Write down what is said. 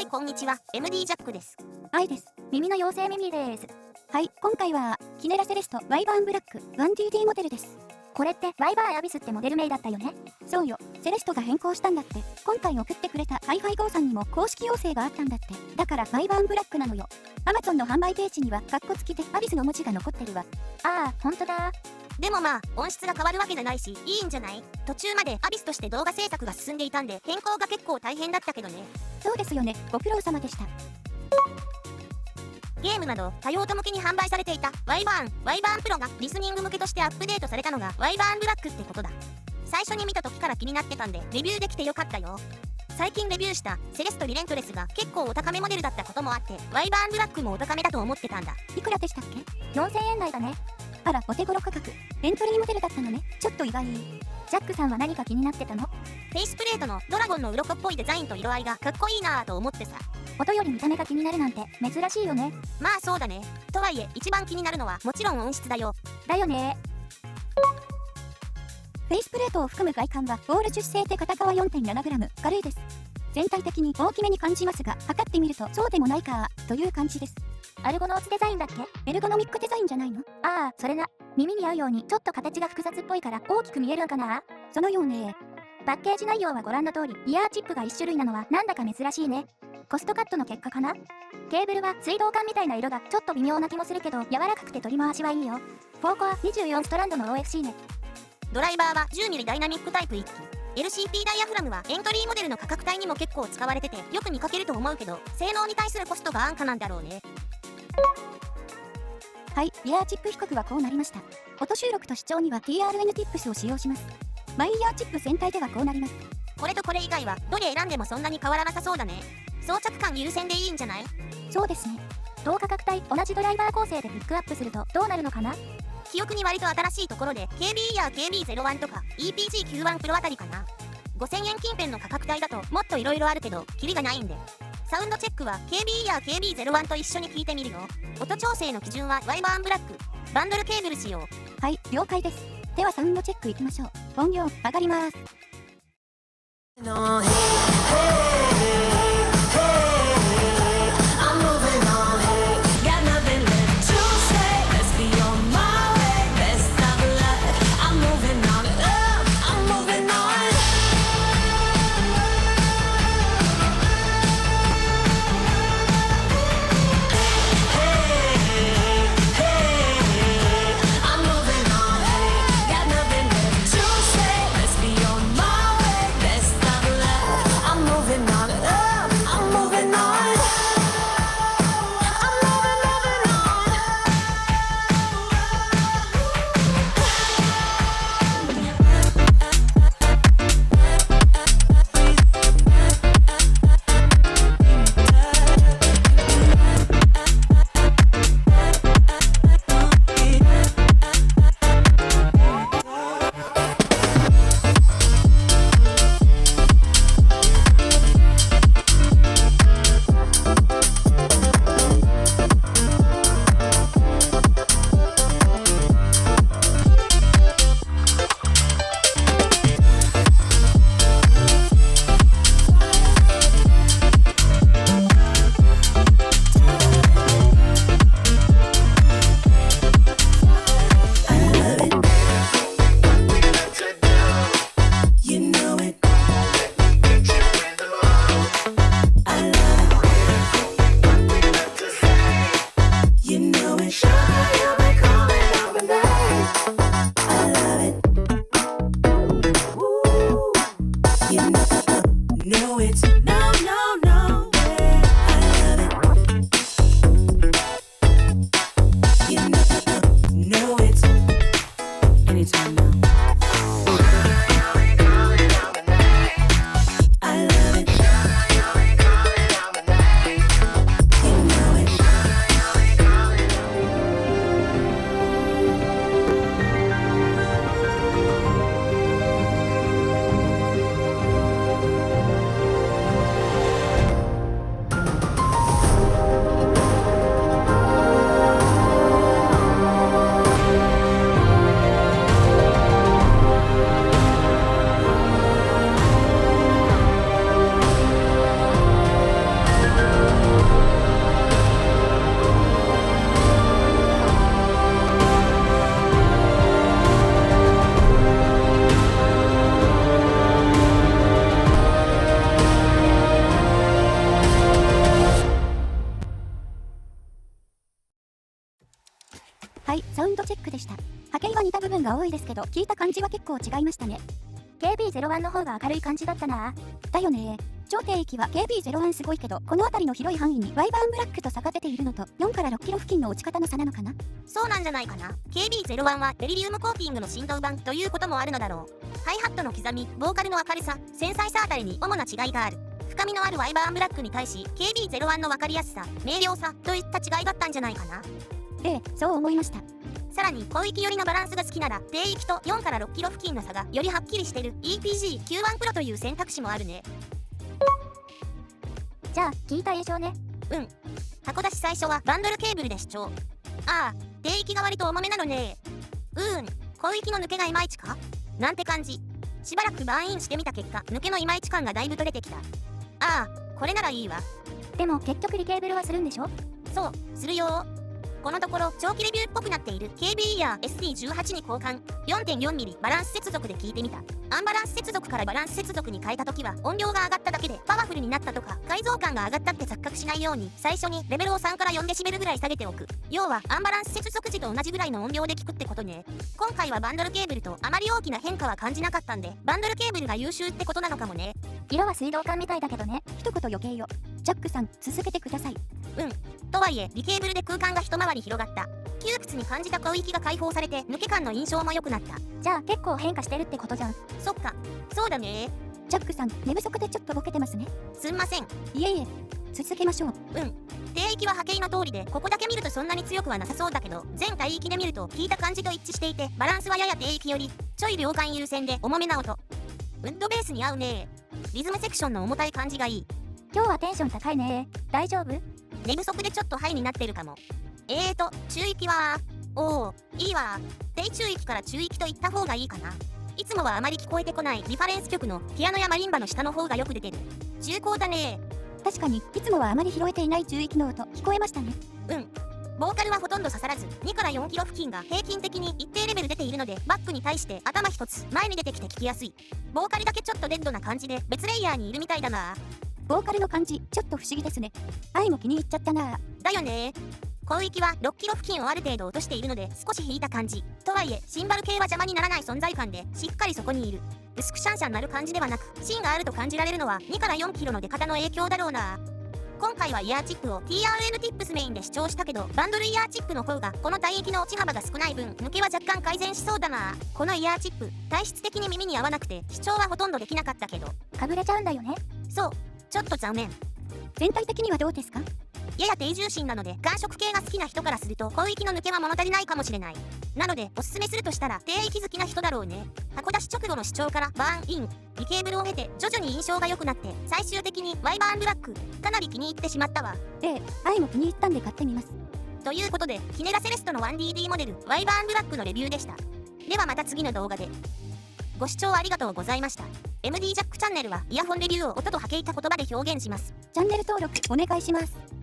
いこんにちは、MD ジャックです。愛です。耳の妖精ミミです。はい、今回は、キネラセレストワイバーンブラック 1DD モデルです。これってワイバーンアビスってモデル名だったよね。そうよ、セレストが変更したんだって。今回送ってくれたハイファイゴーさんにも公式要請があったんだって。だからワイバーンブラックなのよ。Amazon の販売ページにはカッコ付きでアビスの文字が残ってるわ。ああ、ほんとだ。でもまあ、音質が変わるわけじゃないし、いいんじゃない？途中までアビスとして動画制作が進んでいたんで、変更が結構大変だったけどね。そうですよね、ご苦労様でした。ゲームなど多用途向けに販売されていたワイバーンプロがリスニング向けとしてアップデートされたのがワイバーンブラックってことだ。最初に見た時から気になってたんでレビューできてよかったよ。最近レビューしたセレストリレントレスが結構お高めモデルだったこともあってワイバーンブラックもお高めだと思ってたんだ。いくらでしたっけ？ 4000円台だね。あら、お手頃価格。エントリーモデルだったのね。ちょっと意外。ジャックさんは何か気になってたの？フェイスプレートのドラゴンの鱗っぽいデザインと色合いがかっこいいなぁと思ってさ。音より見た目が気になるなんて珍しいよね。まあそうだね。とはいえ一番気になるのはもちろん音質だよ。だよね。フェイスプレートを含む外観はオール樹脂製で片側 4.7g 軽いです。全体的に大きめに感じますが、測ってみるとそうでもないかという感じです。アルゴノーツデザインだっけ？エルゴノミックデザインじゃないの？ああ、それな。耳に合うようにちょっと形が複雑っぽいから大きく見えるんかな？そのようね。パッケージ内容はご覧の通り、イヤーチップが1種類なのはなんだか珍しいね。コストカットの結果かな？ケーブルは水道管みたいな色がちょっと微妙な気もするけど柔らかくて取り回しはいいよ。4コア24ストランドの OFC ね。ドライバーは 10mm ダイナミックタイプ1機。LCP ダイヤフラムはエントリーモデルの価格帯にも結構使われててよく見かけると思うけど、性能に対するコストが安価なんだろうね。はい、イヤーチップ比較はこうなりました。音収録と視聴には TRN ティップスを使用します。マイイヤーチップ全体ではこうなります。これとこれ以外はどれ選んでもそんなに変わらなさそうだね。装着感優先でいいんじゃない？そうですね。同価格帯同じドライバー構成でピックアップするとどうなるのかな？記憶に割と新しいところで KB イヤー KB01 とか EPG91 プロあたりかな。5000円近辺の価格帯だともっと色々あるけどキリがないんで。サウンドチェックは KB イヤー KB01 と一緒に聞いてみるよ。音調整の基準はワイバーンブラック。バンドルケーブル使用。はい、了解です。ではサウンドチェックいきましょう。音量上がります。Moving on. いですけど、聞いた感じは結構違いましたね。KB01 の方が明るい感じだったな。だよね。超低域は KB01 すごいけど、この辺りの広い範囲にワイバーンブラックと差が出ているのと、4から6キロ付近の落ち方の差なのかな。そうなんじゃないかな。KB01 はベリリウムコーティングの振動板ということもあるのだろう。ハイハットの刻み、ボーカルの明るさ、繊細さあたりに主な違いがある。深みのあるワイバーンブラックに対し KB01 の分かりやすさ、明瞭さといった違いだったんじゃないかな。そう思いました。さらに広域寄りのバランスが好きなら低域と4から6キロ付近の差がよりはっきりしてる EPG91 プロという選択肢もあるね。じゃあ聞いた印象ね。箱出し最初はバンドルケーブルで主張。ああ、低域が割と重めなのね。広域の抜けがいまいちかなんて感じ。しばらくバーンインしてみた結果、抜けのいまいち感がだいぶ取れてきた。ああ、これならいいわ。でも結局リケーブルはするんでしょ？そう、するよ。このところ長期レビューっぽくなっている KB や ST18 に交換 4.4mm バランス接続で聞いてみた。アンバランス接続からバランス接続に変えた時は音量が上がっただけでパワフルになったとか解像感が上がったって錯覚しないように最初にレベルを3から4デシベルぐらい下げておく。要はアンバランス接続時と同じぐらいの音量で聞くってことね。今回はバンドルケーブルとあまり大きな変化は感じなかったんでバンドルケーブルが優秀ってことなのかもね。色は水道管みたいだけどね。一言余計よ。ジャックさん、続けてください。とはいえリケーブルで空間が一回り広がった。窮屈に感じた広域が解放されて抜け感の印象も良くなった。じゃあ結構変化してるってことじゃん。そっか、そうだね。ジャックさん、寝不足でちょっとボケてますね。すんません。いえいえ、続けましょう。低域は波形の通りでここだけ見るとそんなに強くはなさそうだけど全体域で見ると聞いた感じと一致していてバランスはやや低域よりちょい量感優先で重めな音。ウッドベースに合うね。リズムセクションの重たい感じがいい。今日はテンション高いね。大丈夫？寝不足でちょっとハイになってるかも。中域はいいわ。低中域から中域といった方がいいかな。いつもはあまり聞こえてこないリファレンス曲のピアノやマリンバの下の方がよく出てる。重厚だね。確かに、いつもはあまり拾えていない中域の音、聞こえましたね。ボーカルはほとんど刺さらず2から4キロ付近が平均的に一定レベル出ているのでバックに対して頭一つ前に出てきて聞きやすい。ボーカルだけちょっとデッドな感じで別レイヤーにいるみたいだな。ボーカルの感じ、ちょっと不思議ですね。愛も気に入っちゃったな。だよね。広域は6キロ付近をある程度落としているので少し引いた感じ。とはいえシンバル系は邪魔にならない存在感でしっかりそこにいる。薄くシャンシャンなる感じではなく芯があると感じられるのは2から4キロの出方の影響だろうな。今回はイヤーチップを TRN ティップスメインで主張したけどバンドルイヤーチップの方がこの帯域の落ち幅が少ない分抜けは若干改善しそうだな。このイヤーチップ体質的に耳に合わなくて主張はほとんどできなかったけどかぶれちゃうんだよね。そう、ちょっと残念。全体的にはどうですか？やや低重心なので感触系が好きな人からすると広域の抜けは物足りないかもしれない。なのでおすすめするとしたら低域好きな人だろうね。箱出し直後の主張からバーンインリケーブルを経て徐々に印象が良くなって最終的にワイバーンブラックかなり気に入ってしまったわ。愛も気に入ったんで買ってみます。ということでキネラセレストの 1DD モデルワイバーンブラックのレビューでした。ではまた次の動画で。ご視聴ありがとうございました。MD ジャックチャンネルはイヤホンレビューを音と波形た言葉で表現します。チャンネル登録お願いします。